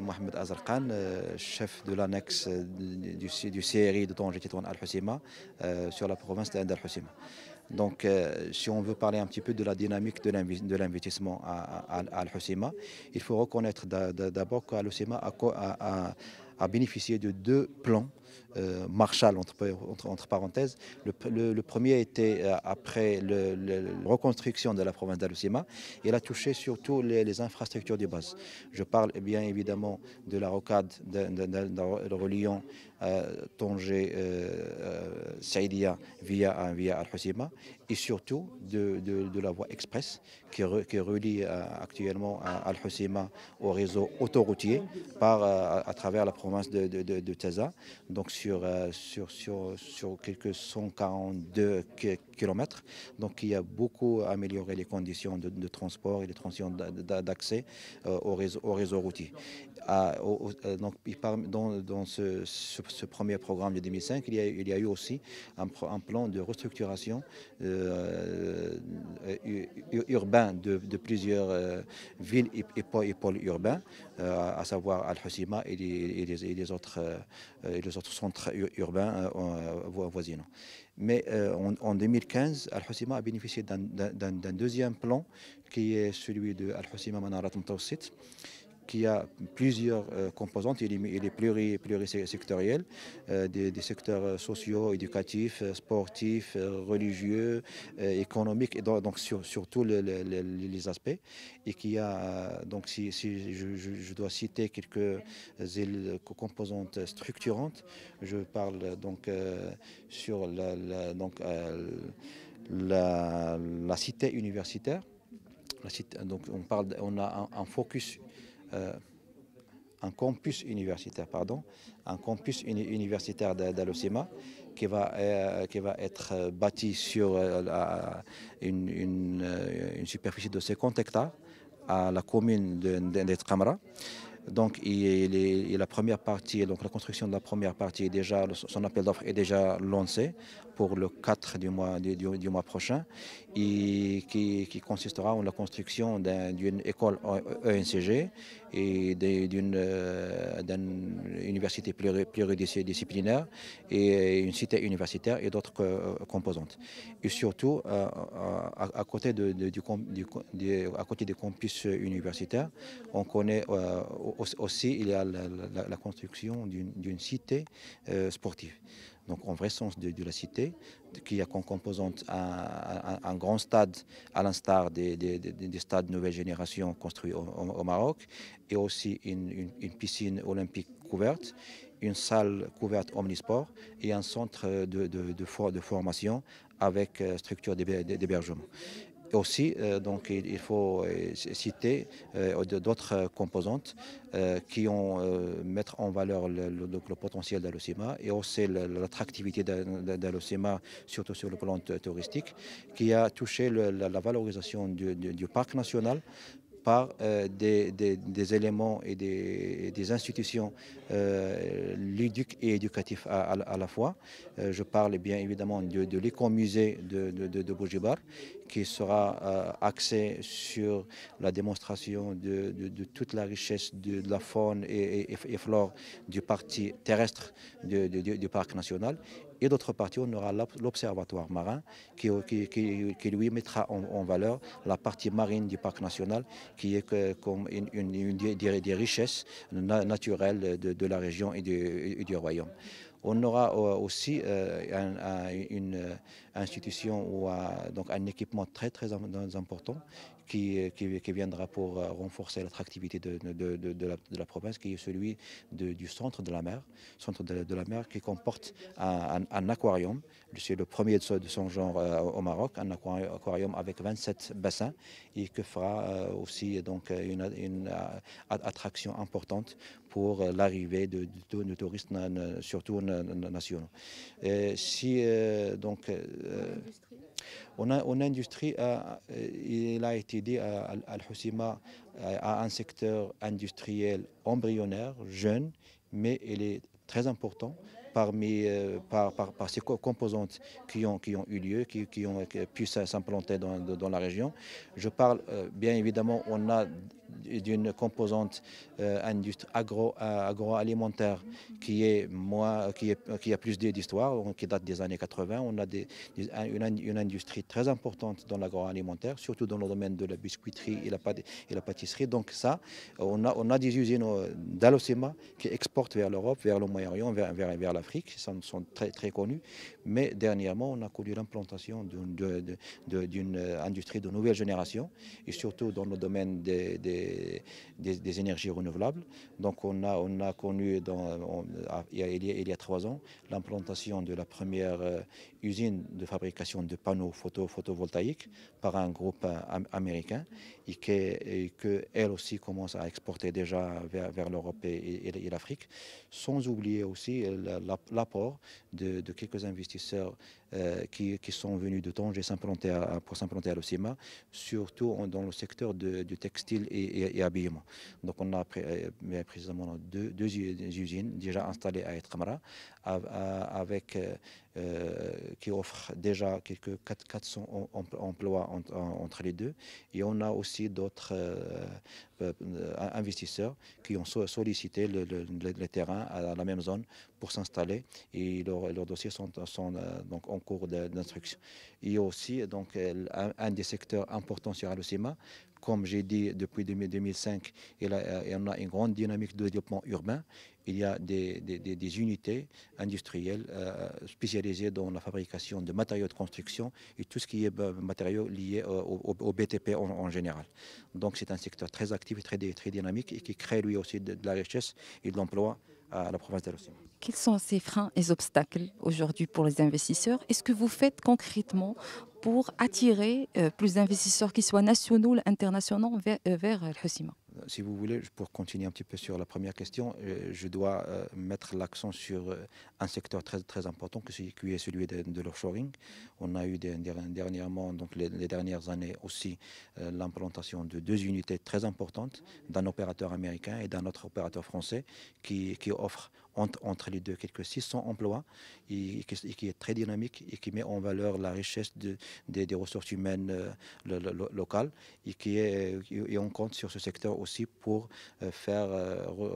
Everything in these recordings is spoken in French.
Mohamed Azarkan, chef de l'annexe du CRI de Tanger Tétouan Al-Hoceima sur la province d'Al-Hoceima. Donc, si on veut parler un petit peu de la dynamique de l'investissement à Al-Hoceima, il faut reconnaître d'abord qu'Al-Hoceima a bénéficié de deux plans Marshall, entre parenthèses. Le premier était après la reconstruction de la province d'Al-Hoceima. Il a touché surtout les infrastructures de base. Je parle bien évidemment de la rocade de reliant Tanger, Saïdia via Al-Hoceima, et surtout de la voie express qui relie actuellement Al-Hoceima au réseau autoroutier à travers la province de Taza, donc sur quelques 142 kilomètres, donc qui a beaucoup amélioré les conditions de transport et les conditions d'accès au réseau routier. Donc, dans ce premier programme de 2005, il y a eu aussi un plan de restructuration urbain de plusieurs villes et pôles urbains, à savoir Al-Hoceima et les autres centres urbains voisinants. Mais en 2015, Al-Hoceima a bénéficié d'un deuxième plan qui est celui de Al-Hoceima Manarat Mtawsit, qui a plusieurs composantes. Il est plurisectoriel, des secteurs sociaux, éducatifs, sportifs, religieux, économiques, et donc sur tous les aspects. Et qui a, donc si je dois citer quelques composantes structurantes, je parle donc sur la cité universitaire. Donc on a un focus, un campus universitaire, d'Al-Hoceima qui va être bâti sur une superficie de 50 hectares à la commune de Tramra. Donc, la première partie, donc la construction de la première partie, son appel d'offres est déjà lancé pour le 4 du mois prochain, et qui consistera en la construction d'une école ENCG et d'une université pluridisciplinaire et une cité universitaire et d'autres composantes. Et surtout, à côté des campus universitaires, on connaît aussi il y a la construction d'une cité sportive. Donc en vrai sens de la cité, qui a comme composante un grand stade à l'instar des stades nouvelle génération construits au Maroc, et aussi une piscine olympique couverte, une salle couverte omnisport et un centre de formation avec structure d'hébergement. Aussi, donc, il faut citer d'autres composantes qui ont mettre en valeur le potentiel d'Al-Hoceima et aussi l'attractivité d'Al-Hoceima, surtout sur le plan touristique, qui a touché la valorisation du parc national par des éléments et des institutions ludiques et éducatifs à la fois. Je parle bien évidemment de l'écomusée de Bougibar, qui sera axé sur la démonstration de toute la richesse de la faune et flore du parti terrestre du parc national. Et d'autre part, on aura l'observatoire marin qui lui mettra en valeur la partie marine du parc national, qui est comme une des richesses naturelles de la région et du royaume. On aura aussi une institution ou donc un équipement très important qui viendra pour renforcer l'attractivité de la province, qui est celui du centre de la mer, qui comporte un aquarium. C'est le premier de son genre au Maroc, un aquarium avec 27 bassins, et qui fera aussi donc une attraction importante pour l'arrivée de touristes, surtout nationaux. En industrie, il a été dit, Al-Hoceima a un secteur industriel embryonnaire, jeune, mais il est très important par ces composantes qui ont eu lieu, qui ont pu s'implanter dans la région. Je parle bien évidemment, on a d'une composante agroalimentaire qui a plus d'histoire, qui date des années 80. On a une industrie très importante dans l'agroalimentaire, surtout dans le domaine de la biscuiterie et la pâtisserie. Donc ça, on a des usines d'Alocema qui exportent vers l'Europe, vers le Moyen-Orient, vers l'Afrique. Ils sont très, très connus. Mais dernièrement, on a connu l'implantation d'une industrie de nouvelle génération, et surtout dans le domaine des énergies renouvelables. Donc on a connu il y a 3 ans l'implantation de la première usine de fabrication de panneaux photovoltaïques par un groupe américain, et que elle aussi commence à exporter déjà vers l'Europe et l'Afrique, sans oublier aussi l'apport de quelques investisseurs qui sont venus de Tanger pour s'implanter à l'Ocema, surtout dans le secteur du textile et habillement. Donc on a précisément deux usines déjà installées à Etramara, qui offrent déjà quelques 400 emplois entre les deux. Et on a aussi d'autres investisseurs qui ont sollicité le terrain à la même zone pour s'installer, et leurs dossiers sont donc en cours d'instruction. Il y a aussi donc un des secteurs importants sur Alocema. Comme j'ai dit, depuis 2005, on a une grande dynamique de développement urbain. Il y a des unités industrielles spécialisées dans la fabrication de matériaux de construction et tout ce qui est matériaux liés au BTP en général. Donc c'est un secteur très actif et très dynamique, et qui crée lui aussi de la richesse et de l'emploi à la province d'Alocema. Quels sont ces freins et obstacles aujourd'hui pour les investisseurs? Est-ce que vous faites concrètement pour attirer plus d'investisseurs, qui soient nationaux ou internationaux, vers El Hoceima? Si vous voulez, pour continuer un petit peu sur la première question, je dois mettre l'accent sur un secteur très, très important qui est celui de l'offshoring. On a eu dernièrement, donc les dernières années aussi, l'implantation de 2 unités très importantes, d'un opérateur américain et d'un autre opérateur français, qui offre entre les deux quelques 600 emplois, et qui est très dynamique, et qui met en valeur la richesse des ressources humaines locales, et on compte sur ce secteur aussi pour faire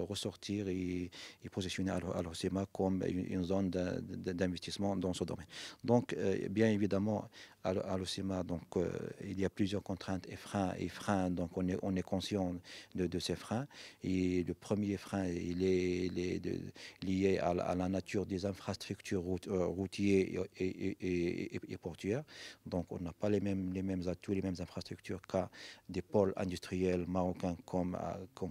ressortir et positionner Alocema comme une zone d'investissement dans ce domaine. Donc, bien évidemment, à Alocema, donc il y a plusieurs contraintes et freins. Donc, on est conscient de ces freins. Et le premier frein, il est lié à la nature des infrastructures routières et portuaires. Donc, on n'a pas les mêmes atouts, les mêmes infrastructures qu'à des pôles industriels marocains comme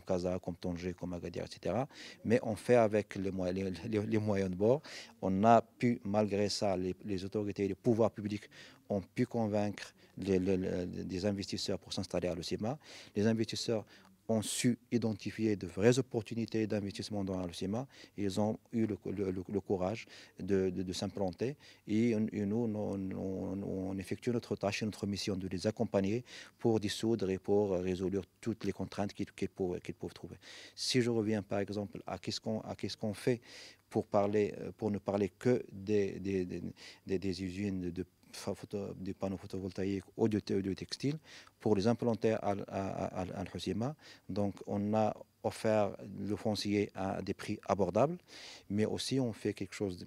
Casa, comme Tanger, comme Agadir, etc. Mais on fait avec les moyens de bord. On a pu, malgré ça, les autorités, les pouvoirs publics ont pu convaincre des investisseurs pour s'installer à l'Ocema. Les investisseurs ont su identifier de vraies opportunités d'investissement dans l'Ocema. Ils ont eu le courage de s'implanter, et nous, on effectue notre tâche et notre mission de les accompagner pour dissoudre et pour résoudre toutes les contraintes qu'ils peuvent trouver. Si je reviens par exemple à qu'est-ce qu'on fait pour ne parler que des usines des panneaux photovoltaïques ou de textiles, pour les implanter à Al-Hoceima. Donc on a offert le foncier à des prix abordables, mais aussi on fait quelque chose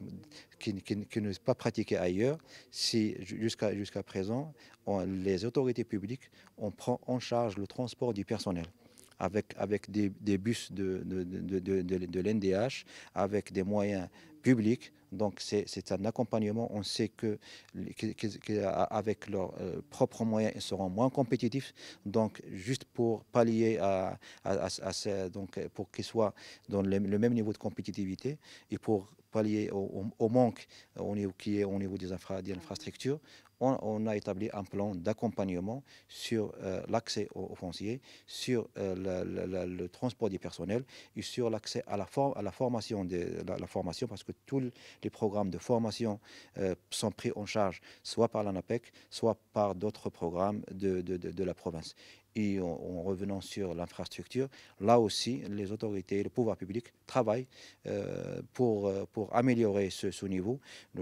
qui n'est pas pratiqué ailleurs. Si jusqu'à présent, les autorités publiques, on prend en charge le transport du personnel, avec des bus de l'NDH, avec des moyens publics. Donc c'est un accompagnement. On sait qu'avec leurs propres moyens, ils seront moins compétitifs. Donc juste pour pallier donc pour qu'ils soient dans le même niveau de compétitivité, et pour pallier au manque qui est au niveau des infrastructures, on a établi un plan d'accompagnement sur l'accès au foncier, sur le transport du personnel, et sur l'accès à la formation, parce que tous les programmes de formation sont pris en charge soit par l'ANAPEC, soit par d'autres programmes de la province. Et en revenant sur l'infrastructure, là aussi, les autorités, le pouvoir public travaillent pour améliorer ce niveau.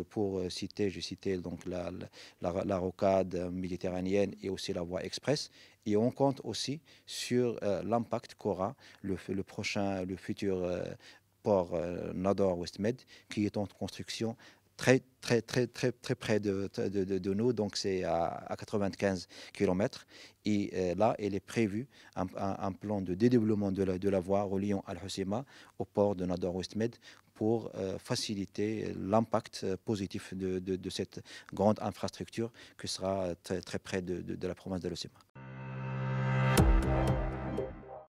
Pour citer, j'ai cité donc la rocade méditerranéenne et aussi la voie express. Et on compte aussi sur l'impact qu'aura le futur port Nador-Westmed, qui est en construction très près de nous, donc c'est à 95 km. Et là, il est prévu un plan de dédoublement de la voie reliant Al-Hoceima au port de Nador-Westmed pour faciliter l'impact positif de cette grande infrastructure qui sera très près de la province de l'Hoceima.